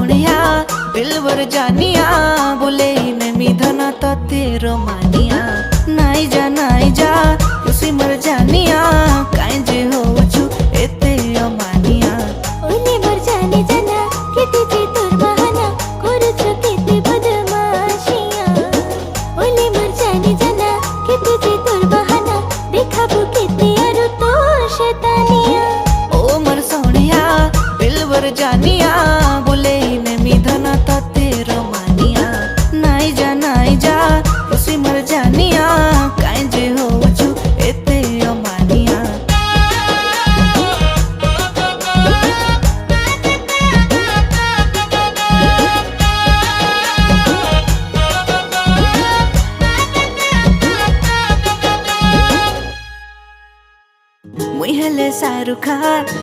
सोनिया दिलवर जानिया बोले नेमी धना तो तेरो मानिया नाई जा खुशी मर जानिया काई जे हो छु एते अमानिया ओले मर जाने जाना केते जे तोर बहाना करछ केते बदमाशिया ओले मर जाने जाना केते जे तोर बहाना देखाबो केते आरो तोर शैतानिया ओ मर सोनिया दिलवर जानिया बोले नेमी धना तो तेरो मानिया नाई जा खुशी मर जानिया काई जे हो छु एते अमानिया मुई हेले शाहरुख खान।